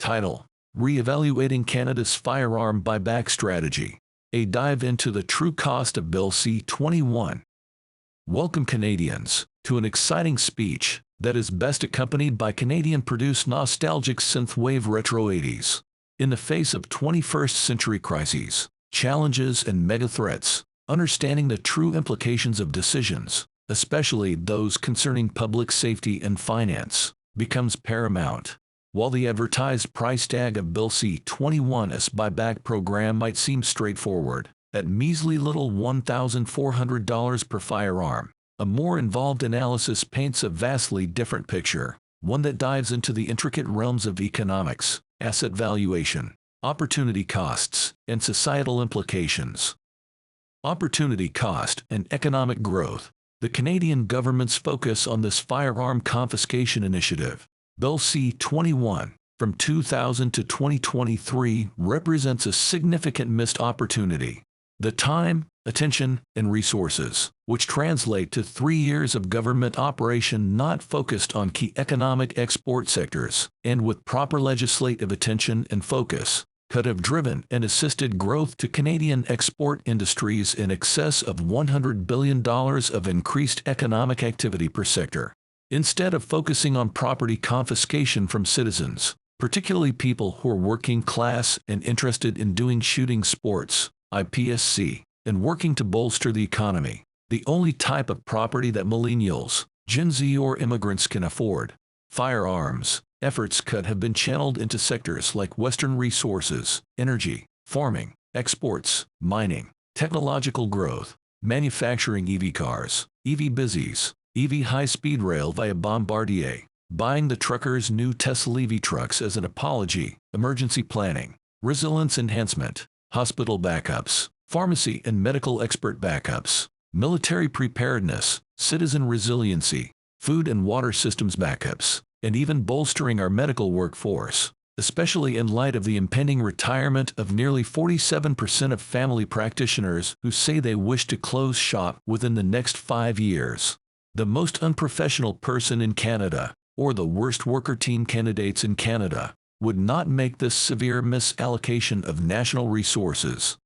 Title: Re-evaluating Canada's Firearm Buyback Strategy. A dive into the true cost of Bill C-21. Welcome, Canadians, to an exciting speech that is best accompanied by Canadian-produced Nostalgic Synthwave Retro 80s. In the face of 21st century crises, challenges, and mega-threats, understanding the true implications of decisions, especially those concerning public safety and finance, becomes paramount. While the advertised price tag of Bill C-21's buyback program might seem straightforward, at measly little $1,400 per firearm, a more involved analysis paints a vastly different picture, one that dives into the intricate realms of economics, asset valuation, opportunity costs, and societal implications. Opportunity cost and economic growth. The Canadian government's focus on this firearm confiscation initiative, Bill C-21, from 2000 to 2023, represents a significant missed opportunity. The time, attention, and resources, which translate to 3 years of government operation not focused on key economic export sectors, and with proper legislative attention and focus, could have driven and assisted growth to Canadian export industries in excess of $100 billion of increased economic activity per sector. Instead of focusing on property confiscation from citizens, particularly people who are working class and interested in doing shooting sports, IPSC, and working to bolster the economy, the only type of property that millennials, Gen Z, or immigrants can afford, firearms, efforts could have been channeled into sectors like Western resources, energy, farming, exports, mining, technological growth, manufacturing EV cars, EV busies, EV high-speed rail via Bombardier, buying the truckers' new Tesla EV trucks as an apology, emergency planning, resilience enhancement, hospital backups, pharmacy and medical expert backups, military preparedness, citizen resiliency, food and water systems backups, and even bolstering our medical workforce, especially in light of the impending retirement of nearly 47% of family practitioners who say they wish to close shop within the next 5 years. The most unprofessional person in Canada, or the worst worker team candidates in Canada, would not make this severe misallocation of national resources.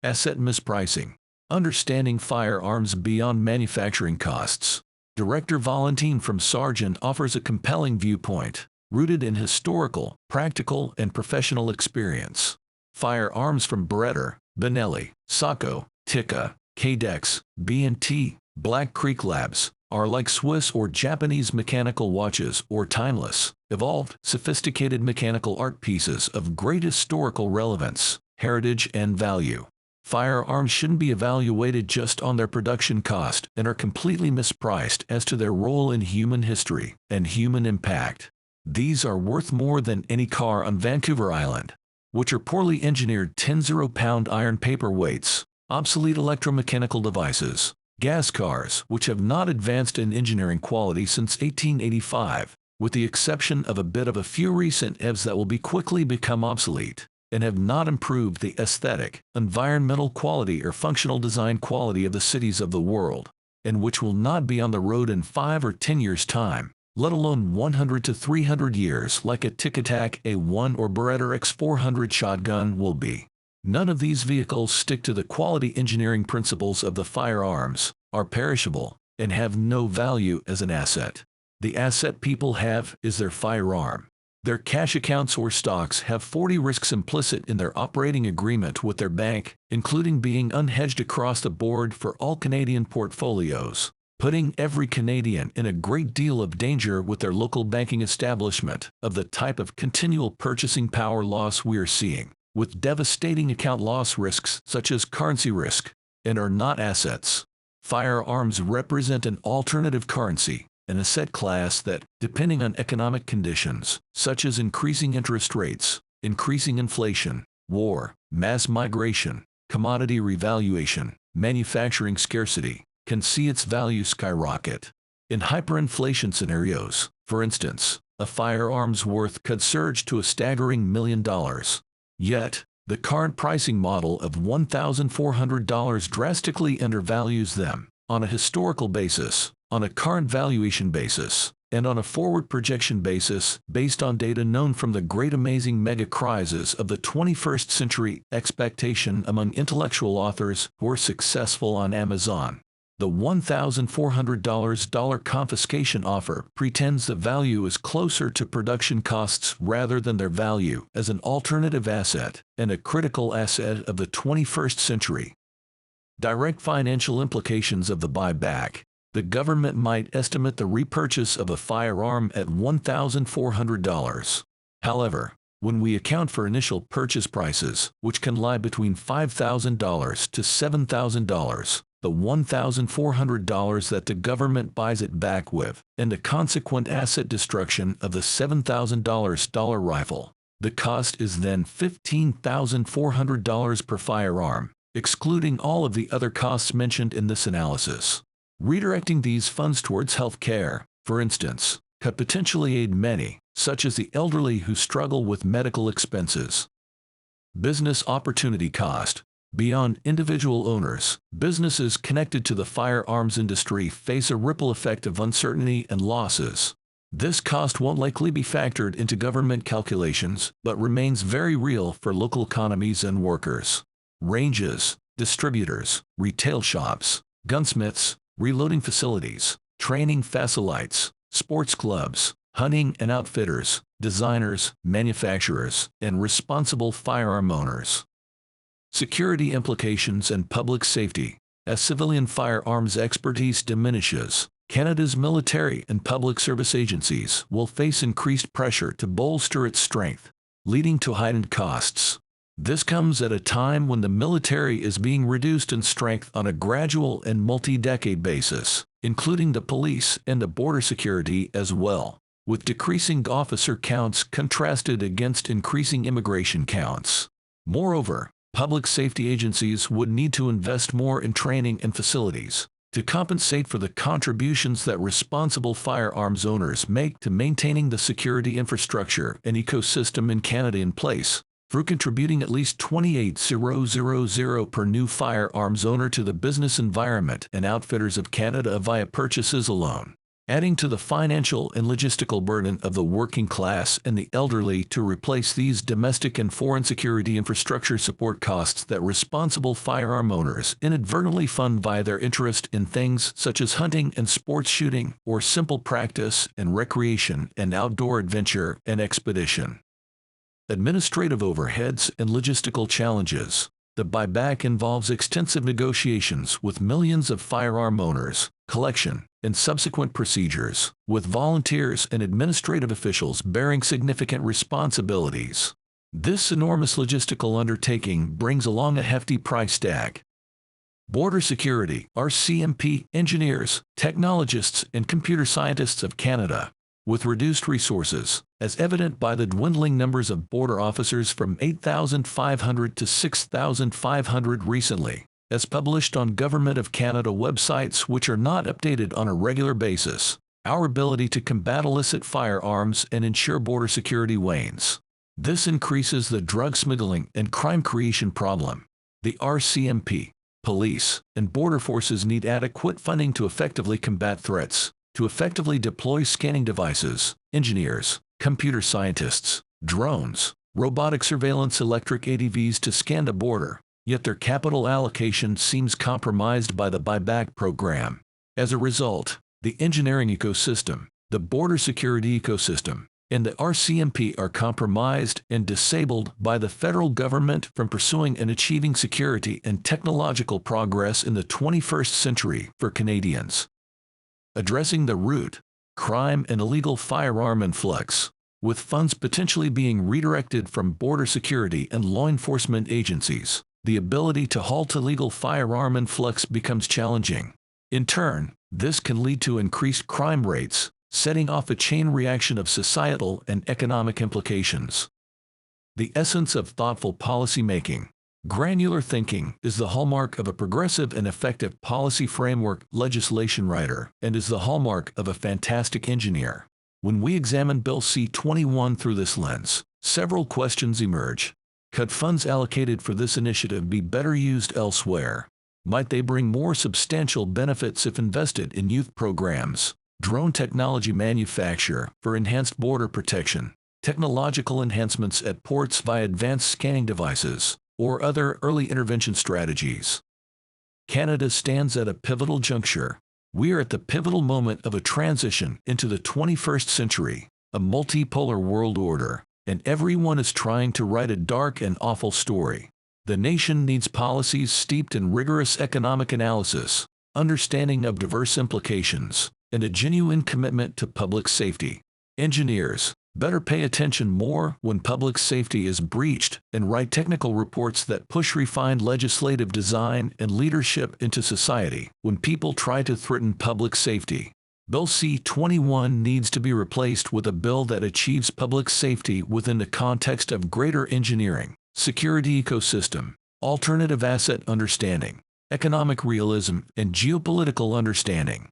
Asset mispricing. Understanding firearms beyond manufacturing costs. Director Valentin from Sargent offers a compelling viewpoint, rooted in historical, practical, and professional experience. Firearms from Beretta, Benelli, Sako, Tikka, K-Dex, B&T, Black Creek Labs, are like Swiss or Japanese mechanical watches or timeless, evolved, sophisticated mechanical art pieces of great historical relevance, heritage, and value. Firearms shouldn't be evaluated just on their production cost and are completely mispriced as to their role in human history and human impact. These are worth more than any car on Vancouver Island, which are poorly engineered 10-pound iron paperweights, obsolete electromechanical devices, gas cars which have not advanced in engineering quality since 1885, with the exception of a bit of a few recent EVs that will be quickly become obsolete, and have not improved the aesthetic, environmental quality, or functional design quality of the cities of the world, and which will not be on the road in 5 or 10 years' time, let alone 100 to 300 years like a Tic Tac A1 or Beretta X400 shotgun will be. None of these vehicles stick to the quality engineering principles of the firearms, are perishable, and have no value as an asset. The asset people have is their firearm. Their cash accounts or stocks have 40 risks implicit in their operating agreement with their bank, including being unhedged across the board for all Canadian portfolios, putting every Canadian in a great deal of danger with their local banking establishment of the type of continual purchasing power loss we are seeing, with devastating account loss risks such as currency risk, and are not assets. Firearms represent an alternative currency, an asset class that, depending on economic conditions, such as increasing interest rates, increasing inflation, war, mass migration, commodity revaluation, manufacturing scarcity, can see its value skyrocket. In hyperinflation scenarios, for instance, a firearm's worth could surge to a staggering $1 million. Yet, the current pricing model of $1,400 drastically undervalues them, on a historical basis, on a current valuation basis, and on a forward projection basis, based on data known from the great amazing mega crises of the 21st century, expectation among intellectual authors who are successful on Amazon. The $1,400 confiscation offer pretends the value is closer to production costs rather than their value as an alternative asset and a critical asset of the 21st century. Direct financial implications of the buyback. The government might estimate the repurchase of a firearm at $1,400. However, when we account for initial purchase prices, which can lie between $5,000 to $7,000, the $1,400 that the government buys it back with, and the consequent asset destruction of the $7,000 rifle, the cost is then $15,400 per firearm, excluding all of the other costs mentioned in this analysis. Redirecting these funds towards health care, for instance, could potentially aid many, such as the elderly who struggle with medical expenses. Business opportunity cost. Beyond individual owners, businesses connected to the firearms industry face a ripple effect of uncertainty and losses. This cost won't likely be factored into government calculations, but remains very real for local economies and workers. Ranges, distributors, retail shops, gunsmiths, reloading facilities, training facilities, sports clubs, hunting and outfitters, designers, manufacturers, and responsible firearm owners. Security implications and public safety. As civilian firearms expertise diminishes, Canada's military and public service agencies will face increased pressure to bolster its strength, leading to heightened costs. This comes at a time when the military is being reduced in strength on a gradual and multi-decade basis, including the police and the border security as well, with decreasing officer counts contrasted against increasing immigration counts. Moreover, public safety agencies would need to invest more in training and facilities to compensate for the contributions that responsible firearms owners make to maintaining the security infrastructure and ecosystem in Canada in place, through contributing at least $28,000 per new firearms owner to the business environment and outfitters of Canada via purchases alone, adding to the financial and logistical burden of the working class and the elderly to replace these domestic and foreign security infrastructure support costs that responsible firearm owners inadvertently fund via their interest in things such as hunting and sports shooting, or simple practice and recreation and outdoor adventure and expedition. Administrative overheads and logistical challenges. The buyback involves extensive negotiations with millions of firearm owners, collection, and subsequent procedures, with volunteers and administrative officials bearing significant responsibilities. This enormous logistical undertaking brings along a hefty price tag. Border Security, RCMP, engineers, technologists, and computer scientists of Canada, with reduced resources, as evident by the dwindling numbers of border officers from 8,500 to 6,500 recently, as published on Government of Canada websites which are not updated on a regular basis. Our ability to combat illicit firearms and ensure border security wanes. This increases the drug smuggling and crime creation problem. The RCMP, police, and border forces need adequate funding to effectively combat threats, to effectively deploy scanning devices, engineers, computer scientists, drones, robotic surveillance, electric ATVs to scan the border, yet their capital allocation seems compromised by the buyback program. As a result, the engineering ecosystem, the border security ecosystem, and the RCMP are compromised and disabled by the federal government from pursuing and achieving security and technological progress in the 21st century for Canadians. Addressing the root, crime and illegal firearm influx, with funds potentially being redirected from border security and law enforcement agencies, the ability to halt illegal firearm influx becomes challenging. In turn, this can lead to increased crime rates, setting off a chain reaction of societal and economic implications. The essence of thoughtful policymaking. Granular thinking is the hallmark of a progressive and effective policy framework legislation writer, and is the hallmark of a fantastic engineer. When we examine Bill C-21 through this lens, several questions emerge. Could funds allocated for this initiative be better used elsewhere? Might they bring more substantial benefits if invested in youth programs, drone technology manufacture for enhanced border protection, technological enhancements at ports via advanced scanning devices, or other early intervention strategies. Canada stands at a pivotal juncture. We are at the pivotal moment of a transition into the 21st century, a multipolar world order, and everyone is trying to write a dark and awful story. The nation needs policies steeped in rigorous economic analysis, understanding of diverse implications, and a genuine commitment to public safety. Engineers, better pay attention more when public safety is breached and write technical reports that push refined legislative design and leadership into society when people try to threaten public safety. Bill C-21 needs to be replaced with a bill that achieves public safety within the context of greater engineering, security ecosystem, alternative asset understanding, economic realism, and geopolitical understanding.